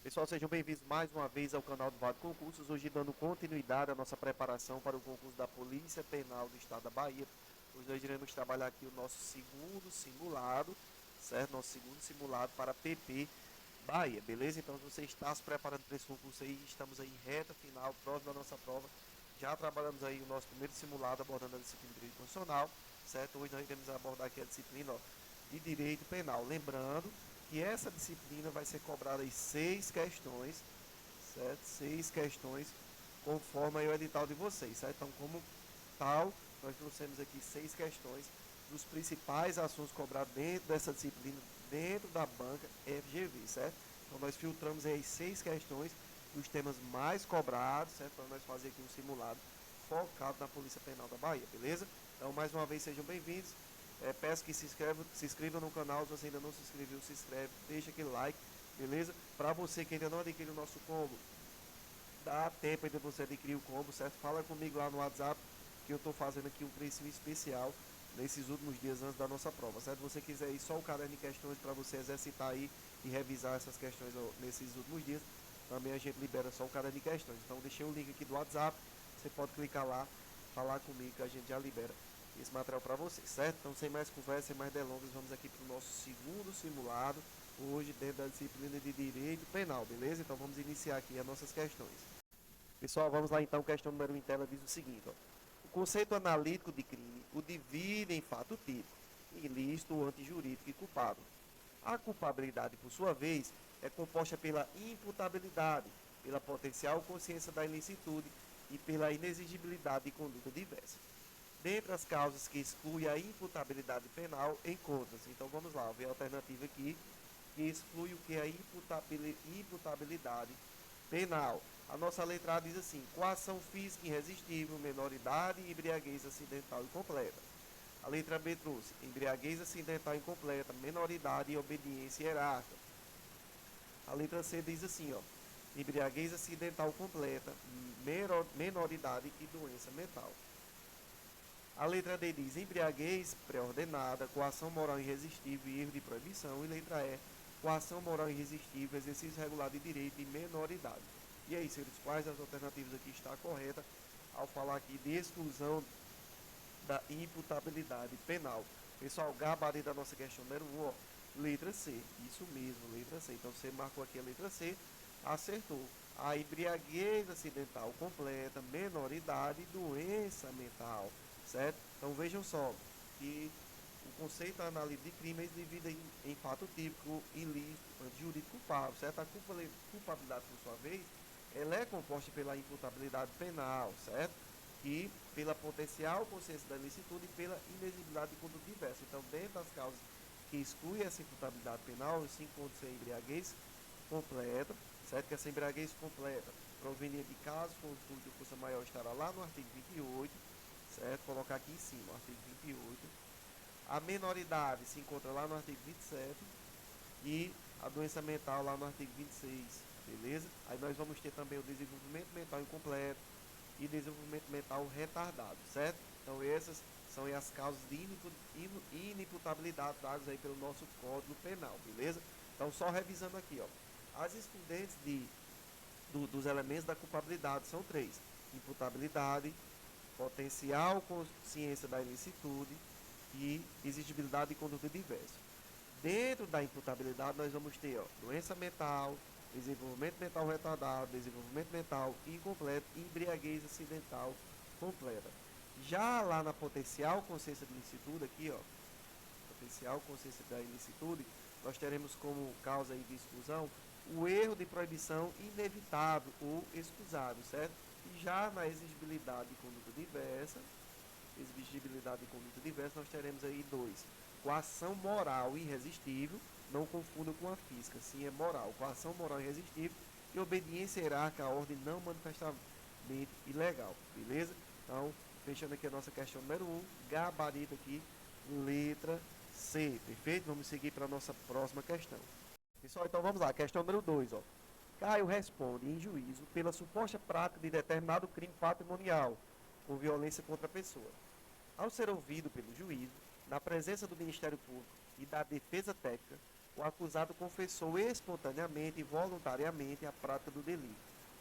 Pessoal, sejam bem-vindos mais uma vez ao canal do Vale Concursos, hoje dando continuidade à nossa preparação para o concurso da Polícia Penal do Estado da Bahia. Hoje nós iremos trabalhar aqui o nosso segundo simulado, certo? Nosso segundo simulado para PP Bahia, beleza? Então, se você está se preparando para esse concurso aí, estamos aí em reta final, próximo da nossa prova. Já trabalhamos aí o nosso primeiro simulado abordando a disciplina de Direito Constitucional, certo? Hoje nós iremos abordar aqui a disciplina, de Direito Penal. Lembrando que essa disciplina vai ser cobrada em 6 questões, certo? 6 questões, conforme aí o edital de vocês, certo? Então, como tal, nós trouxemos aqui 6 questões dos principais assuntos cobrados dentro dessa disciplina, dentro da banca FGV, certo? Então, nós filtramos aí 6 questões dos temas mais cobrados, certo? Para nós fazer aqui um simulado focado na Polícia Penal da Bahia, beleza? Então, mais uma vez, sejam bem-vindos. Peço que se inscreva no canal, se você ainda não se inscreveu, se inscreve, deixa aquele like, beleza? Para você que ainda não adquiriu o nosso combo, dá tempo ainda você adquirir o combo, certo? Fala comigo lá no WhatsApp, que eu estou fazendo aqui um preço especial nesses últimos dias antes da nossa prova, certo? Se você quiser ir só o caderno de questões para você exercitar aí e revisar essas questões nesses últimos dias, também a gente libera só o caderno de questões. Então deixei o link aqui do WhatsApp, você pode clicar lá, falar comigo que a gente já libera esse material para vocês, certo? Então, sem mais conversa, sem mais delongas, vamos aqui para o nosso segundo simulado, hoje dentro da disciplina de Direito Penal, beleza? Então, vamos iniciar aqui as nossas questões. Pessoal, vamos lá então, questão número 1 em tela diz o seguinte, ó. O conceito analítico de crime o divide em fato típico, ilícito, antijurídico e culpado. A culpabilidade, por sua vez, é composta pela imputabilidade, pela potencial consciência da ilicitude e pela inexigibilidade de conduta diversa. Dentre as causas que exclui a imputabilidade penal, encontra-se. Então vamos lá, ver a alternativa aqui, que exclui o que é a imputabilidade penal. A nossa letra A diz assim: coação física irresistível, menoridade, embriaguez acidental incompleta. A letra B trouxe embriaguez acidental incompleta, menoridade e obediência hierárquica. A letra C diz assim, ó, embriaguez acidental completa, menoridade e doença mental. A letra D diz embriaguez pré-ordenada, coação moral irresistível e erro de proibição. E letra E, coação moral irresistível, exercício regular de direito e menoridade. E aí, senhores, quais as alternativas aqui está correta ao falar aqui de exclusão da imputabilidade penal? Pessoal, gabarito da nossa questão número 1, ó, letra C. Isso mesmo, letra C. Então, você marcou aqui a letra C, acertou. A embriaguez acidental completa, menoridade e doença mental, certo? Então vejam só que o conceito analítico de crime é dividido em fato típico, ilícito, jurídico culpável, certo? A culpabilidade, por sua vez, ela é composta pela imputabilidade penal, certo? E pela potencial consciência da ilicitude e pela inexigibilidade de conduta diversa. Então, dentro das causas que excluem essa imputabilidade penal, se encontra a embriaguez completa, certo? Que essa embriaguez completa proveniente de casos conjuntos de força maior estará lá no artigo 28, certo? Colocar aqui em cima, o artigo 28. A menoridade se encontra lá no artigo 27 e a doença mental lá no artigo 26, beleza? Aí nós vamos ter também o desenvolvimento mental incompleto e desenvolvimento mental retardado, certo? Então essas são as causas de inimputabilidade dadas aí pelo nosso Código Penal, beleza? Então só revisando aqui, ó, as excludentes dos elementos da culpabilidade são 3: imputabilidade, potencial consciência da ilicitude e exigibilidade de conduta diversa. Dentro da imputabilidade, nós vamos ter, ó, doença mental, desenvolvimento mental retardado, desenvolvimento mental incompleto e embriaguez acidental completa. Já lá na potencial consciência de ilicitude, aqui, ó, potencial consciência da ilicitude, nós teremos como causa de exclusão o erro de proibição inevitável ou excusável, certo? E já na exigibilidade de conduta diversa, nós teremos aí 2: coação moral irresistível, não confunda com a física, sim é moral, coação moral irresistível e obediência hierárquica à ordem não manifestamente ilegal, beleza? Então, fechando aqui a nossa questão número 1, gabarito aqui, letra C, perfeito? Vamos seguir para a nossa próxima questão. Pessoal, então vamos lá, questão número 2, ó. Caio responde em juízo pela suposta prática de determinado crime patrimonial com violência contra a pessoa. Ao ser ouvido pelo juízo, na presença do Ministério Público e da Defesa Técnica, O acusado confessou espontaneamente e voluntariamente a prática do delito.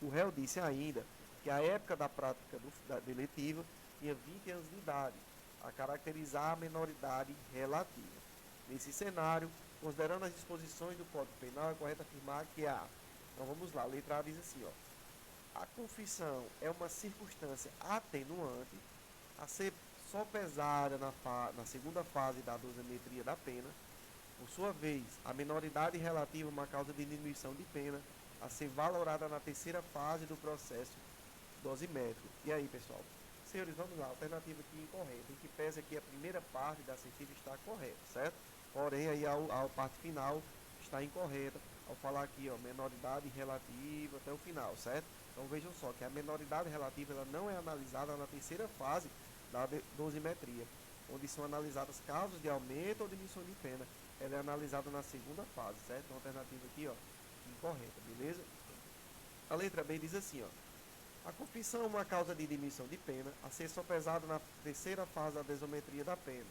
O réu disse ainda que a época da prática da deletiva tinha 20 anos de idade, a caracterizar a menoridade relativa. Nesse cenário, considerando as disposições do Código Penal, é correto afirmar que então vamos lá, a letra A diz assim, a confissão é uma circunstância atenuante a ser só pesada na segunda fase da dosimetria da pena. Por sua vez, a menoridade relativa a uma causa de diminuição de pena a ser valorada na terceira fase do processo dosimétrico. E aí, pessoal? Senhores, vamos lá. Alternativa aqui incorreta. Em que pese aqui a primeira parte da assertiva está correta, certo? Porém, aí a parte final está incorreta. Ao falar aqui, menoridade relativa até o final, certo? Então vejam só que a menoridade relativa ela não é analisada na terceira fase da dosimetria, onde são analisadas causas de aumento ou diminuição de pena. Ela é analisada na segunda fase, certo? Então, a alternativa aqui, incorreta, beleza? A letra B diz assim, a confissão é uma causa de diminuição de pena a ser sopesada na terceira fase da dosimetria da pena.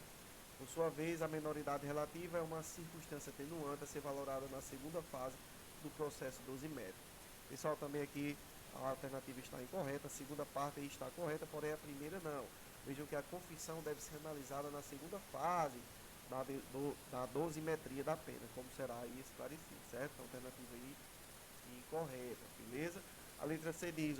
Por sua vez, a menoridade relativa é uma circunstância atenuante a ser valorada na segunda fase do processo dosimétrico. Pessoal, também aqui a alternativa está incorreta, a segunda parte aí está correta, porém a primeira não. Vejam que a confissão deve ser analisada na segunda fase da dosimetria da pena, como será aí esclarecido, certo? A alternativa aí incorreta, beleza? A letra C diz,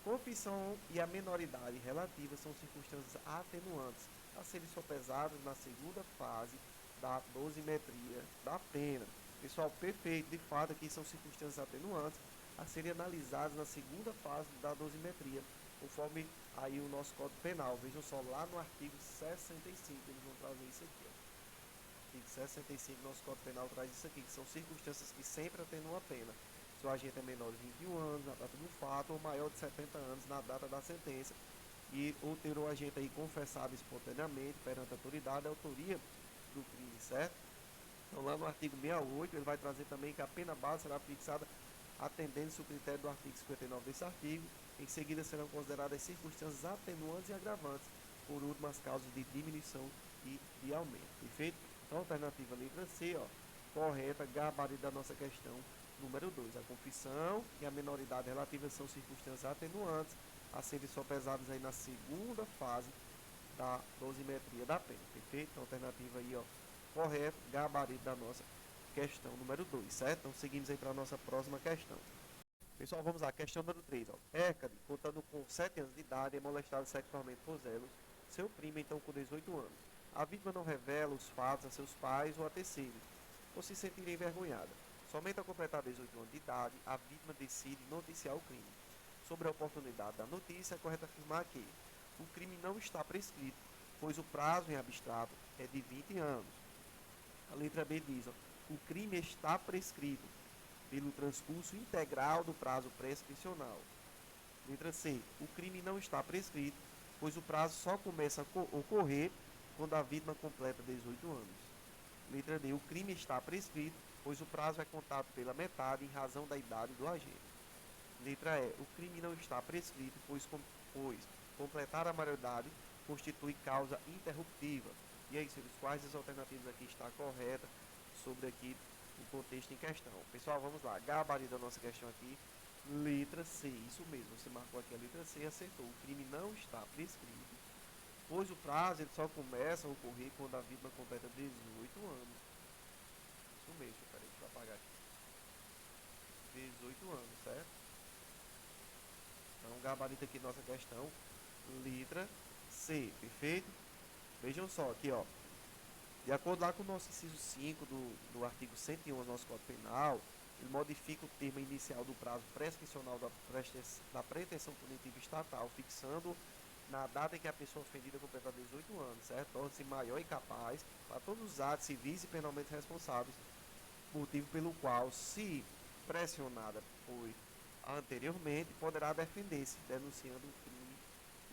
confissão e a menoridade relativa são circunstâncias atenuantes a serem sopesadas na segunda fase da dosimetria da pena. Pessoal, perfeito, de fato aqui são circunstâncias atenuantes a serem analisadas na segunda fase da dosimetria, conforme aí o nosso Código Penal. Vejam só, lá no artigo 65, eles vão trazer isso aqui. Artigo 65 do nosso Código Penal traz isso aqui, que são circunstâncias que sempre atenuam a pena. Se o agente é menor de 21 anos na data do fato ou maior de 70 anos na data da sentença ou ter o agente aí confessado espontaneamente perante a autoridade a autoria do crime, certo? Então lá no artigo 68 ele vai trazer também que a pena base será fixada atendendo-se o critério do artigo 59 desse artigo. Em seguida serão consideradas circunstâncias atenuantes e agravantes, por último as causas de diminuição e de aumento. Perfeito? Então alternativa letra C, correta, gabarito da nossa questão número 2. A confissão e a menoridade relativa são circunstâncias atenuantes a serem sopesadas aí na segunda fase da dosimetria da pena. Perfeito? Então, alternativa aí, correto, gabarito da nossa questão número 2, certo? Então, seguimos aí para a nossa próxima questão. Pessoal, vamos lá, questão número 3. Hécade, contando com 7 anos de idade, é molestado sexualmente por Zelos, seu primo, então, com 18 anos. A vítima não revela os fatos a seus pais ou a terceiros, por se sentirem envergonhada. Somente ao completar 18 anos de idade, a vítima decide noticiar o crime. Sobre a oportunidade da notícia, é correto afirmar que o crime não está prescrito, pois o prazo em abstrato é de 20 anos. A letra B diz, o crime está prescrito pelo transcurso integral do prazo prescricional. Letra C, o crime não está prescrito, pois o prazo só começa a ocorrer quando a vítima completa 18 anos. Letra D, o crime está prescrito, pois o prazo é contado pela metade em razão da idade do agente. Letra E, o crime não está prescrito, pois completar a maioridade constitui causa interruptiva. E aí, senhores, quais as alternativas aqui está correta sobre aqui o contexto em questão? Pessoal, vamos lá, gabarito da nossa questão aqui, letra C, isso mesmo, você marcou aqui a letra C e acertou. O crime não está prescrito, pois o prazo ele só começa a ocorrer quando a vítima completa 18 anos. Isso mesmo, peraí, deixa eu apagar aqui. 18 anos, certo? Então, gabarito aqui nossa questão, letra C, perfeito? Vejam só aqui, de acordo lá com o nosso inciso 5 do artigo 111 do nosso Código Penal, ele modifica o termo inicial do prazo prescricional da pretensão punitiva estatal, fixando na data em que a pessoa ofendida completar 18 anos, certo? Torna-se maior e capaz para todos os atos civis e penalmente responsáveis, motivo pelo qual, se pressionada foi anteriormente, poderá defender-se, denunciando o crime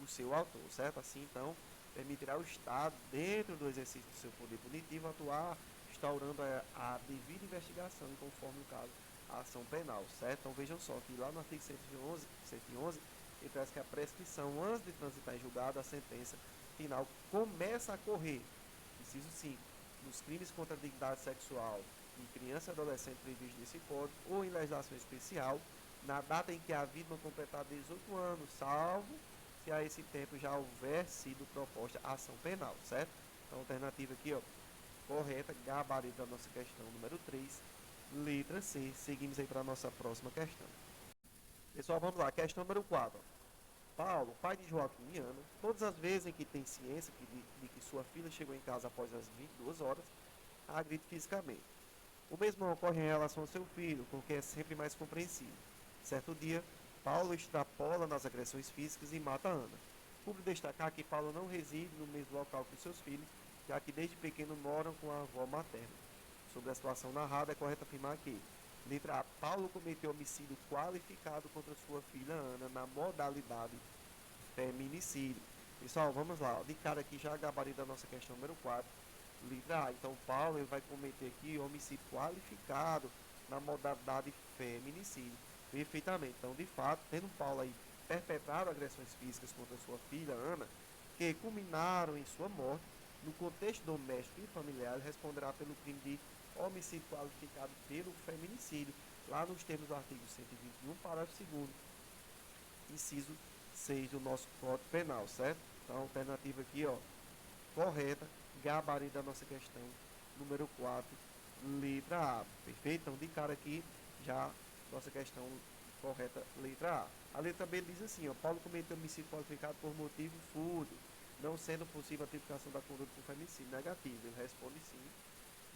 o seu autor, certo? Assim, então, permitirá ao Estado, dentro do exercício do seu poder punitivo, atuar instaurando a devida investigação, conforme o caso, a ação penal, certo? Então, vejam só que lá no artigo 111 ele traz que a prescrição, antes de transitar em julgado, a sentença final começa a correr, inciso 5, nos crimes contra a dignidade sexual, de criança e adolescente previsto nesse Código ou em legislação especial, na data em que a vítima completar 18 anos, salvo se a esse tempo já houver sido proposta ação penal, certo? Então, alternativa aqui, ó, correta, gabarito da nossa questão número 3, letra C. Seguimos aí para a nossa próxima questão. Pessoal, vamos lá, questão número 4. Paulo, pai de Joaquim e Ana, todas as vezes em que tem ciência de que sua filha chegou em casa após as 22 horas, a agride fisicamente. O mesmo ocorre em relação ao seu filho, com quem é sempre mais compreensível. Certo dia, Paulo extrapola nas agressões físicas e mata Ana. Cumpre destacar que Paulo não reside no mesmo local que seus filhos, já que desde pequeno moram com a avó materna. Sobre a situação narrada, é correto afirmar que: letra A. Paulo cometeu homicídio qualificado contra sua filha Ana na modalidade feminicídio. Pessoal, vamos lá. De cara aqui já gabarito da nossa questão número 4. Letra A. Então, Paulo ele vai cometer aqui homicídio qualificado na modalidade feminicídio. Perfeitamente. Então, de fato, tendo Paulo aí perpetrado agressões físicas contra sua filha Ana, que culminaram em sua morte, no contexto doméstico e familiar, ele responderá pelo crime de homicídio qualificado pelo feminicídio, lá nos termos do artigo 121, parágrafo 2º, inciso 6 do nosso Código Penal, certo? Então, a alternativa aqui, ó, correta, gabarito da nossa questão, número 4, letra A. Perfeito? Então, de cara aqui, já nossa questão correta, letra A. A letra B diz assim, ó, Paulo cometeu homicídio qualificado por motivo fútil, não sendo possível a tipificação da conduta por feminicídio. Negativo, ele responde sim,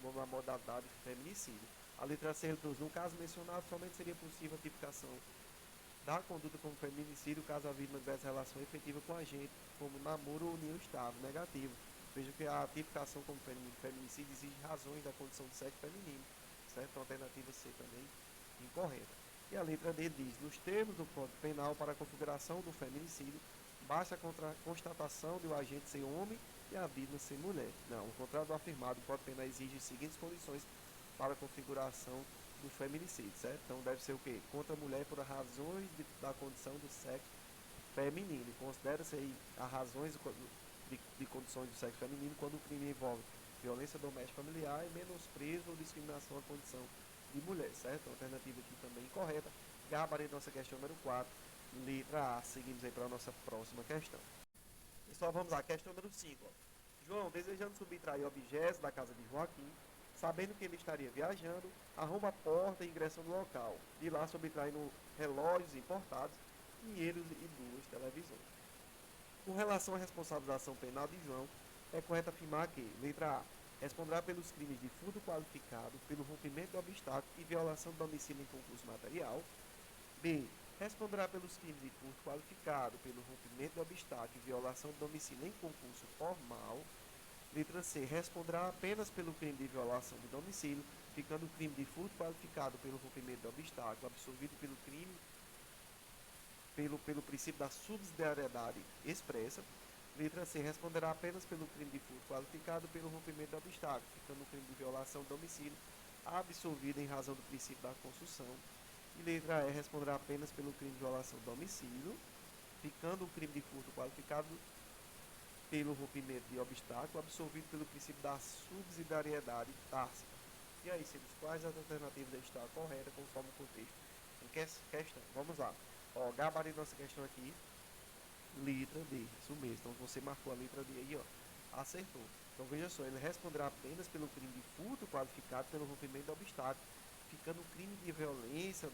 na modalidade feminicídio. A letra C reduz, no caso mencionado, somente seria possível a tipificação da conduta como feminicídio caso a vítima tivesse relação efetiva com o agente, como namoro ou união estável. Negativo. Veja que a tipificação como feminicídio exige razões da condição de sexo feminino, certo? Então, a alternativa C também incorreta. E a letra D diz, nos termos do Código Penal, para a configuração do feminicídio, basta a constatação de o agente ser homem e a vítima ser mulher. Não, o contrário do afirmado, o Código Penal exige as seguintes condições para a configuração do feminicídio, certo? Então deve ser o quê? Contra a mulher por razões da condição do sexo feminino. E considera-se aí as razões de condições do sexo feminino quando o crime envolve violência doméstica familiar e menosprezo ou discriminação à condição de mulher, certo? A alternativa aqui também incorreta. Gabarito nossa questão número 4, letra A. Seguimos aí para a nossa próxima questão. Pessoal, vamos lá, questão número 5. João, desejando subtrair objetos da casa de Joaquim, sabendo que ele estaria viajando, arromba a porta e ingressa no local. De lá subtraindo relógios importados, dinheiros e 2 televisões. Com relação à responsabilização penal de João, é correto afirmar que, letra A, responderá pelos crimes de furto qualificado, pelo rompimento do obstáculo e violação do domicílio em concurso material. B, responderá pelos crimes de furto qualificado, pelo rompimento do obstáculo e violação do domicílio em concurso formal. Letra C, responderá apenas pelo crime de violação do domicílio, ficando o crime de furto qualificado pelo rompimento do obstáculo absolvido pelo crime pelo princípio da subsidiariedade expressa. Letra C, responderá apenas pelo crime de furto qualificado pelo rompimento do obstáculo, ficando o crime de violação do domicílio absolvido em razão do princípio da construção. E letra E, responderá apenas pelo crime de violação do domicílio, ficando o crime de furto qualificado pelo rompimento de obstáculo absolvido pelo princípio da subsidiariedade tácita. E aí, sendo quais as alternativas está correta conforme o contexto em questão? Vamos lá. Ó, gabarito nossa questão aqui, letra D, isso mesmo. Então você marcou a letra D aí, ó, acertou. Então veja só, ele responderá apenas pelo crime de furto qualificado pelo rompimento do obstáculo, ficando o crime de violência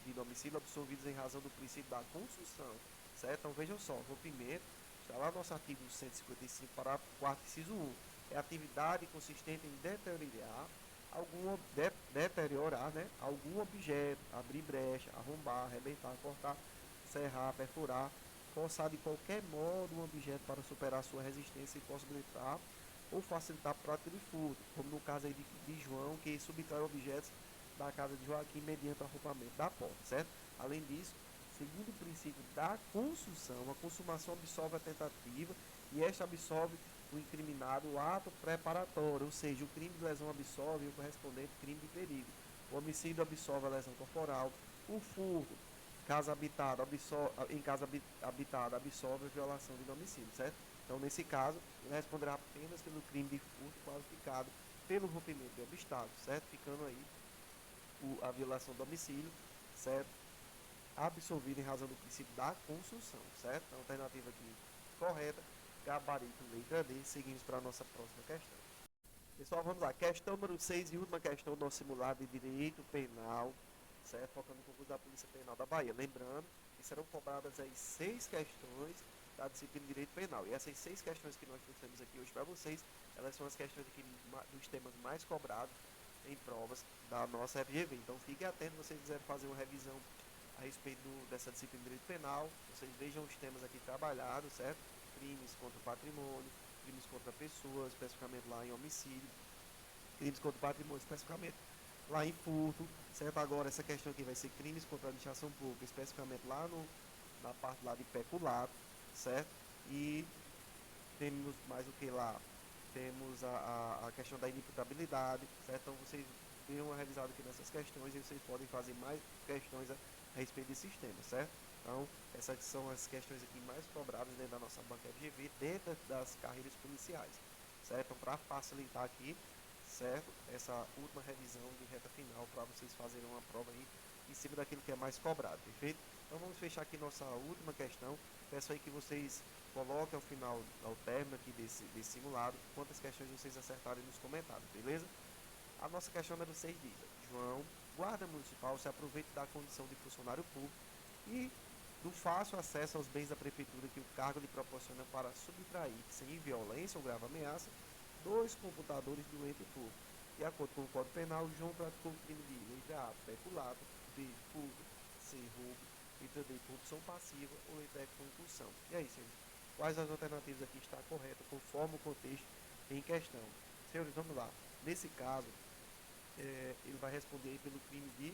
de domicílio absolvidos em razão do princípio da construção, certo? Então vejam só, rompimento, está lá no nosso artigo 155, parágrafo 4º, inciso 1, é atividade consistente em deteriorar, né, algum objeto, abrir brecha, arrombar, arrebentar, cortar, serrar, perfurar, forçar de qualquer modo um objeto para superar sua resistência e possibilitar ou facilitar a prática de furto, como no caso aí de João, que subtrai objetos da casa de Joaquim mediante o arrombamento da porta, certo? Além disso, segundo o princípio da construção, a consumação absolve a tentativa e esta absolve o incriminado o ato preparatório, ou seja, o crime de lesão absolve o correspondente crime de perigo. O homicídio absolve a lesão corporal. O furto, em casa habitada, absolve a violação de domicílio, certo? Então, nesse caso, ele responderá apenas pelo crime de furto qualificado pelo rompimento de obstáculo, certo? Ficando aí a violação do domicílio, certo? Absolvido em razão do princípio da construção, certo? Então, alternativa aqui correta, gabarito letra D. Seguimos para a nossa próxima questão. Pessoal, vamos lá. Questão número 6 e última questão do nosso simulado de direito penal, certo? Focando no concurso da Polícia Penal da Bahia. Lembrando que serão cobradas as 6 questões da disciplina de direito penal. E essas 6 questões que nós trouxemos aqui hoje para vocês, elas são as questões aqui dos temas mais cobrados em provas da nossa FGV. Então, fiquem atentos se vocês quiserem fazer uma revisão a respeito dessa disciplina de direito penal. Vocês vejam os temas aqui trabalhados, certo? Crimes contra o patrimônio, crimes contra a pessoa, especificamente lá em homicídio, crimes contra o patrimônio, especificamente lá em furto, certo? Agora, essa questão aqui vai ser crimes contra a administração pública, especificamente lá na parte lá de peculato, certo? E temos mais o que lá? Temos a questão da inimputabilidade, certo? Então, vocês dêem uma revisada aqui nessas questões e vocês podem fazer mais questões a respeito desse sistema, certo? Então, essas são as questões aqui mais cobradas dentro da nossa banca FGV, dentro das carreiras policiais, certo? Então, para facilitar aqui, certo? Essa última revisão de reta final para vocês fazerem uma prova aí em cima daquilo que é mais cobrado, perfeito? Então, vamos fechar aqui nossa última questão. Peço aí que vocês coloquem ao final, ao término aqui desse simulado, quantas questões vocês acertarem nos comentários, beleza? A nossa questão número 6 diz: João, guarda municipal, se aproveita da condição de funcionário público e do fácil acesso aos bens da prefeitura que o cargo lhe proporciona para subtrair, sem violência ou grave ameaça, 2 computadores do ente público. De acordo com o Código Penal, João praticou o crime de letra A, peculato, B, furto, C, roubo, letra D, corrupção passiva ou letra E, concussão. E aí, senhores, quais as alternativas aqui está correta conforme o contexto em questão? Senhores, vamos lá. Nesse caso, ele vai responder aí pelo crime de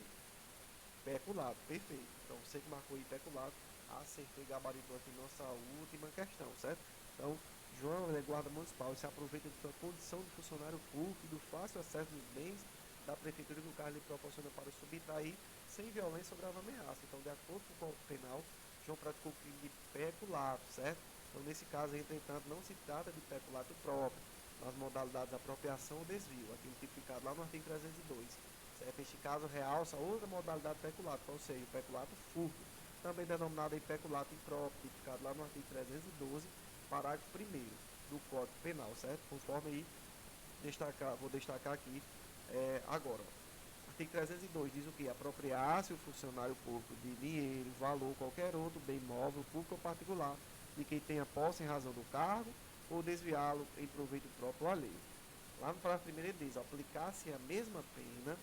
peculato, perfeito. Então, você que marcou aí peculato, acertou e gabaritou aqui nossa última questão, certo? Então, João, ele é guarda municipal e se aproveita de sua condição de funcionário público e do fácil acesso dos bens da prefeitura que o cargo lhe proporciona para subtrair sem violência ou grave ameaça. Então, de acordo com o Código Penal, João praticou o crime de peculato, certo? Então, nesse caso, entretanto, não se trata de peculato próprio, nas modalidades de apropriação ou desvio, aquilo tipificado lá no artigo 302. Certo? Neste caso, realça outra modalidade de peculato, ou seja, o peculato furto, também denominado aí peculato impróprio, tipificado lá no artigo 312, parágrafo 1º do Código Penal, certo? Conforme aí, vou destacar aqui agora. Artigo 302 diz o que? Apropriar-se o funcionário público de dinheiro, valor, qualquer outro bem móvel, público ou particular, de quem tenha posse em razão do cargo, ou desviá-lo em proveito próprio ou alheio. Lá no parágrafo 1º ele diz: aplicar-se a mesma pena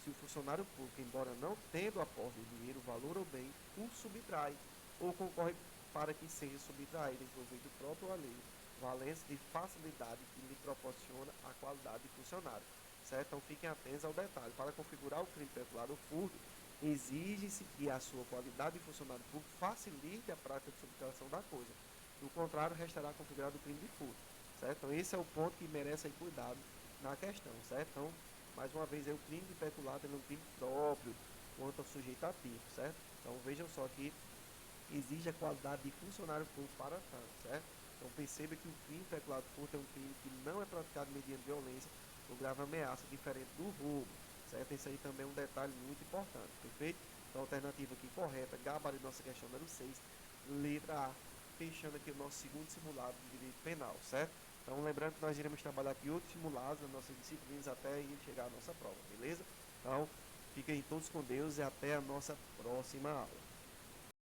se o funcionário público, embora não tendo a posse de dinheiro, valor ou bem, o subtrai, ou concorre para que seja subtraído em proveito próprio ou alheio, valência de facilidade que lhe proporciona a qualidade de funcionário. Certo? Então fiquem atentos ao detalhe. Para configurar o crime peculado ou furto, exige-se que a sua qualidade de funcionário público facilite a prática de subtração da coisa. Do contrário, restará configurado o crime de furto. Certo? Então esse é o ponto que merece aí cuidado na questão. Certo? Então, mais uma vez, o crime de peculato é um crime próprio quanto ao sujeito ativo. Certo? Então vejam só que exige a qualidade de funcionário público para tanto. Certo? Então perceba que o crime de peculato furto é um crime que não é praticado mediante violência ou grave ameaça, diferente do roubo. Certo? Esse aí também é um detalhe muito importante. Perfeito? Então, a alternativa aqui correta, gabarito nossa questão número 6, letra A, fechando aqui o nosso segundo simulado de direito penal, certo? Então, lembrando que nós iremos trabalhar aqui outros simulados nas nossas disciplinas até ir chegar à nossa prova, beleza? Então, fiquem todos com Deus e até a nossa próxima aula.